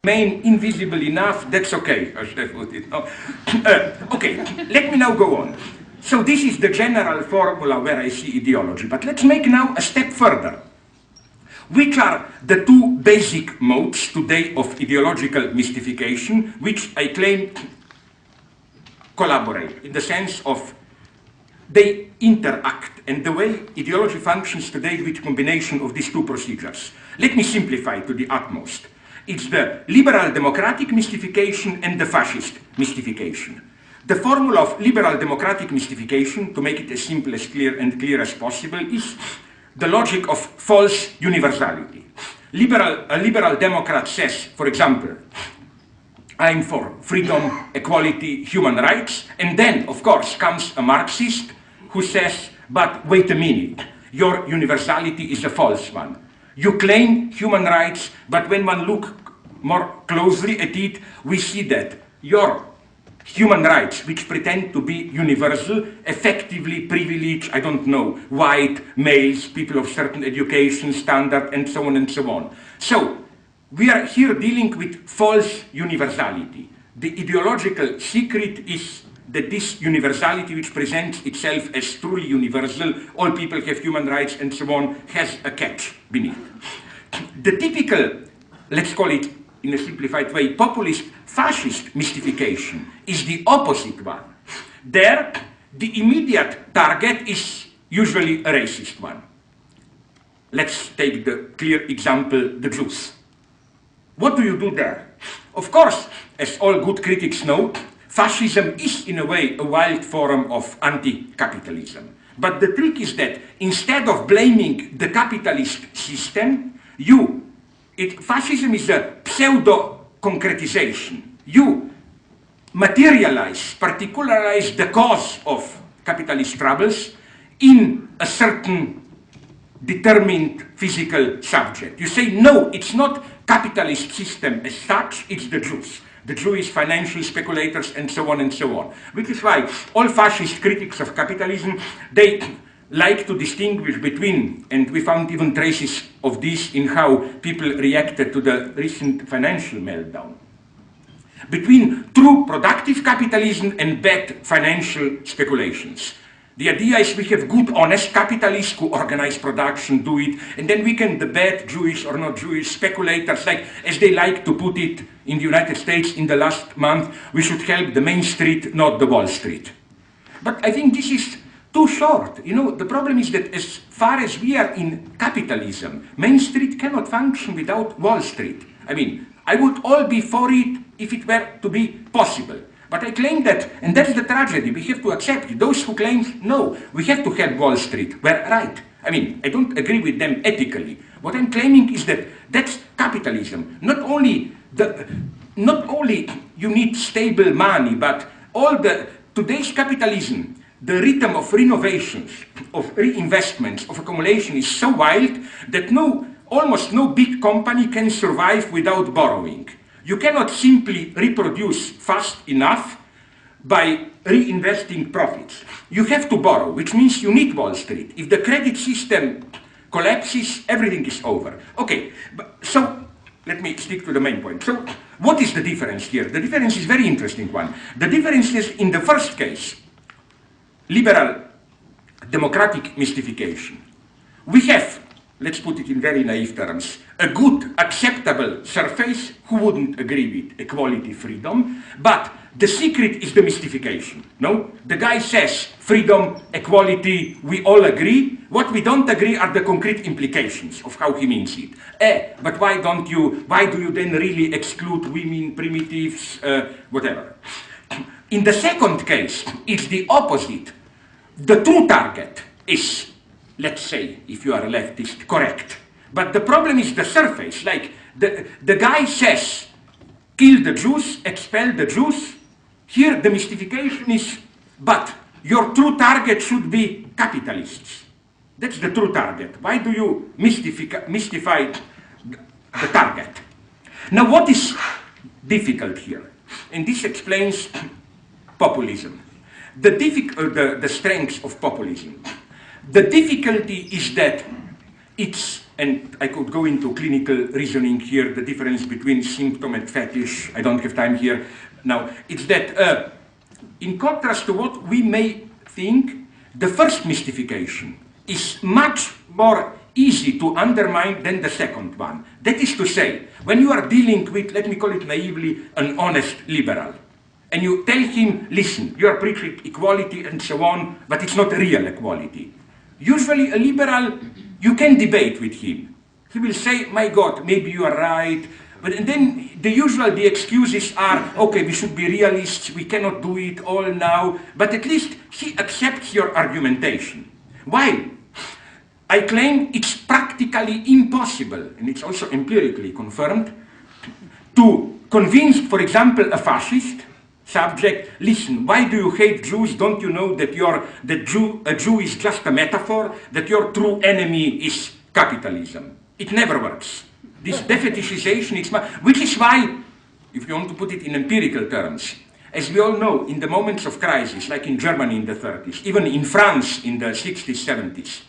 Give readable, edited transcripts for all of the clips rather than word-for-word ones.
remain invisible enough, that's okay, as I put it. No? Okay, let me now go on. So this is the general formula where I see ideology, but let's make now a step further. Which are the two basic modes today of ideological mystification, which I claim collaborate, in the sense of they interact, and the way ideology functions today with combination of these two procedures. Let me simplify to the utmost. It's the liberal democratic mystification and the fascist mystification. The formula of liberal democratic mystification, to make it as simple as clear as possible, is the logic of false universality. A liberal democrat says, for example, I'm for freedom, equality, human rights, and then, of course, comes a Marxist who says, but wait a minute, your universality is a false one. You claim human rights, but when one looks more closely at it, we see that your human rights, which pretend to be universal, effectively privilege, I don't know, white males, people of certain education standard, and so on and so on. So, we are here dealing with false universality. The ideological secret is that this universality, which presents itself as truly universal, all people have human rights and so on, has a catch beneath. The typical, let's call it in a simplified way, populist fascist mystification is the opposite one. There, the immediate target is usually a racist one. Let's take the clear example, the Jews. What do you do there? Of course, as all good critics know, fascism is in a way a wild form of anti-capitalism. But the trick is that instead of blaming the capitalist system, fascism is a pseudo-concretization. You materialize, particularize the cause of capitalist troubles in a certain determined physical subject. You say, no, it's not capitalist system as such, it's the Jews. The Jewish financial speculators and so on and so on. Which is why all fascist critics of capitalism, they like to distinguish between, and we found even traces of this in how people reacted to the recent financial meltdown, between true productive capitalism and bad financial speculations. The idea is we have good, honest capitalists who organize production, do it, and then we can, the bad Jewish or not Jewish speculators, like as they like to put it in the United States in the last month, we should help the Main Street, not the Wall Street. But I think this is too short. You know, the problem is that as far as we are in capitalism, Main Street cannot function without Wall Street. I mean, I would all be for it if it were to be possible. But I claim that, and that's the tragedy, we have to accept it. Those who claim, no, we have to have Wall Street, were right. I mean, I don't agree with them ethically. What I'm claiming is that that's capitalism. Not only you need stable money, but today's capitalism, the rhythm of renovations, of reinvestments, of accumulation is so wild that almost no big company can survive without borrowing. You cannot simply reproduce fast enough by reinvesting profits. You have to borrow, which means you need Wall Street. If the credit system collapses, everything is over. Okay, so let me stick to the main point. So what is the difference here? The difference is a very interesting one. The difference is in the first case, liberal democratic mystification. We have, let's put it in very naive terms, a good, acceptable surface who wouldn't agree with equality, freedom, but the secret is the mystification, no? The guy says freedom, equality, we all agree. What we don't agree are the concrete implications of how he means it. But why do you then really exclude women, primitives, whatever? In the second case, it's the opposite. The true target is, let's say, if you are a leftist, correct. But the problem is the surface. Like, the guy says, kill the Jews, expel the Jews. Here the mystification is, but your true target should be capitalists. That's the true target. Why do you mystify the target? Now what is difficult here? And this explains populism. The strengths of populism. The difficulty is that it's, and I could go into clinical reasoning here, the difference between symptom and fetish. I don't have time here now. It's that in contrast to what we may think, the first mystification is much more easy to undermine than the second one. That is to say, when you are dealing with, let me call it naively, an honest liberal, and you tell him, listen, you are preaching equality and so on, but it's not real equality. Usually a liberal, you can debate with him. He will say, my God, maybe you are right. But and then the excuses are, okay, we should be realists, we cannot do it all now, but at least he accepts your argumentation. While I claim it's practically impossible, and it's also empirically confirmed, to convince, for example, a fascist subject, listen, why do you hate Jews? Don't you know that a Jew is just a metaphor, that your true enemy is capitalism? It never works. This defetishization, which is why, if you want to put it in empirical terms, as we all know, in the moments of crisis, like in Germany in the 30s, even in France in the 60s, 70s,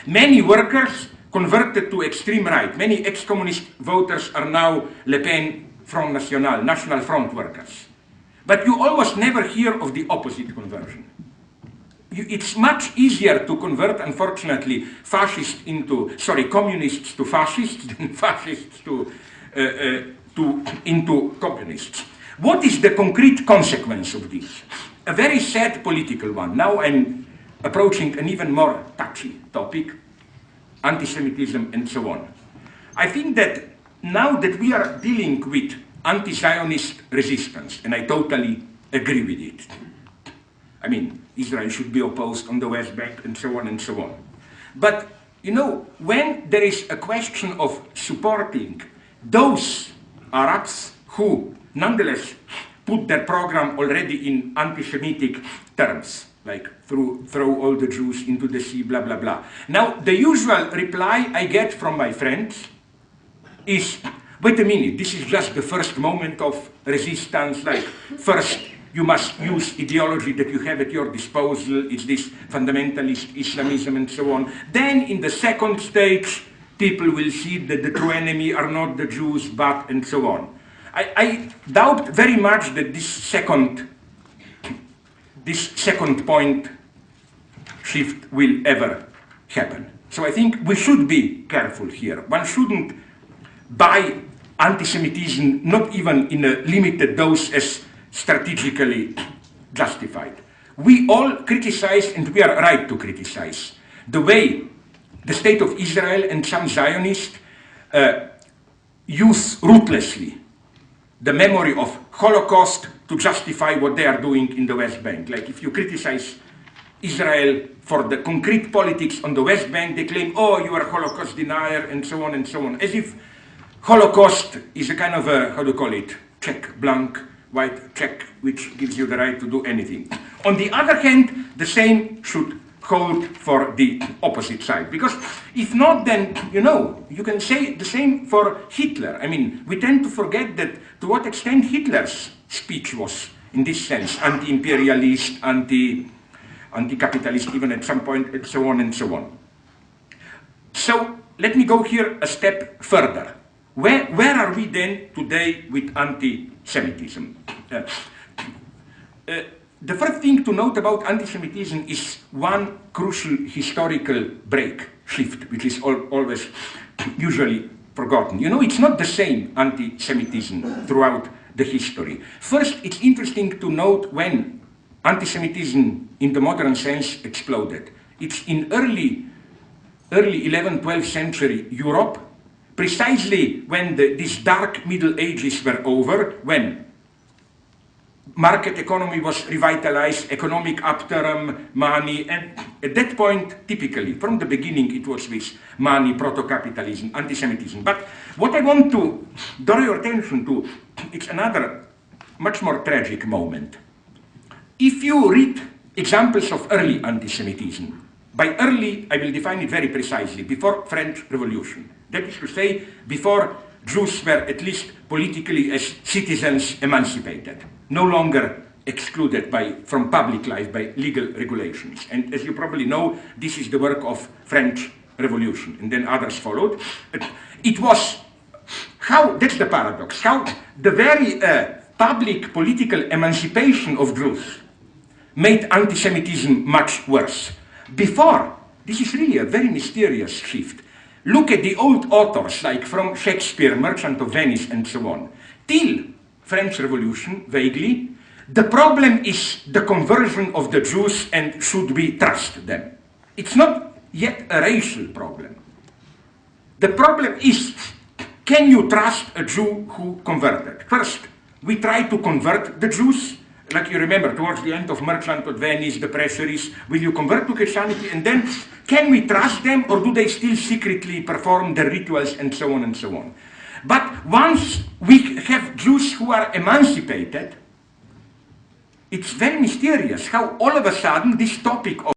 many workers converted to extreme right. Many ex-communist voters are now Le Pen Front National, National Front workers. But you almost never hear of the opposite conversion. It's much easier to convert, unfortunately, communists to fascists than fascists into communists. What is the concrete consequence of this? A very sad political one. Now I'm approaching an even more touchy topic, anti-Semitism and so on. I think that now that we are dealing with anti-Zionist resistance, and I totally agree with it. I mean, Israel should be opposed on the West Bank and so on and so on. But, you know, when there is a question of supporting those Arabs who, nonetheless, put their program already in anti-Semitic terms, like throw all the Jews into the sea, blah, blah, blah. Now, the usual reply I get from my friends is, wait a minute, this is just the first moment of resistance, like first you must use ideology that you have at your disposal, it's this fundamentalist Islamism and so on. Then in the second stage, people will see that the true enemy are not the Jews, but and so on. I doubt very much that this second point shift will ever happen. So I think we should be careful here. One shouldn't buy anti-Semitism, not even in a limited dose, as strategically justified. We all criticize, and we are right to criticize, the way the state of Israel and some Zionists use ruthlessly the memory of Holocaust to justify what they are doing in the West Bank. Like if you criticize Israel for the concrete politics on the West Bank, they claim, oh, you are a Holocaust denier, and so on and so on. As if Holocaust is a kind of a, how do you call it, check, blank, white check, which gives you the right to do anything. On the other hand, the same should hold for the opposite side. Because if not, then, you know, you can say the same for Hitler. I mean, we tend to forget that to what extent Hitler's speech was, in this sense, anti-imperialist, anti-capitalist, even at some point, and so on and so on. So, let me go here a step further. Where are we then today with anti-Semitism? The first thing to note about anti-Semitism is one crucial historical shift, which is always usually forgotten. You know, it's not the same anti-Semitism throughout the history. First, it's interesting to note when anti-Semitism in the modern sense exploded. It's in early 11th, 12th century Europe, precisely when these dark Middle Ages were over, when market economy was revitalized, economic upturn, money, and at that point, typically, from the beginning, it was with money, proto-capitalism, anti-Semitism. But what I want to draw your attention to, it's another much more tragic moment. If you read examples of early anti-Semitism, by early, I will define it very precisely, before French Revolution. That is to say, before Jews were at least politically as citizens emancipated, no longer excluded from public life by legal regulations. And as you probably know, this is the work of French Revolution, and then others followed. It was how, that's the paradox, how the very public political emancipation of Jews made anti-Semitism much worse. Before, this is really a very mysterious shift. Look at the old authors, like from Shakespeare, Merchant of Venice, and so on. Till French Revolution, vaguely, the problem is the conversion of the Jews and should we trust them. It's not yet a racial problem. The problem is, can you trust a Jew who converted? First, we try to convert the Jews. Like you remember, towards the end of Merchant of Venice, the pressure is, will you convert to Christianity? And then, can we trust them, or do they still secretly perform the rituals, and so on and so on? But once we have Jews who are emancipated, it's very mysterious how all of a sudden this topic of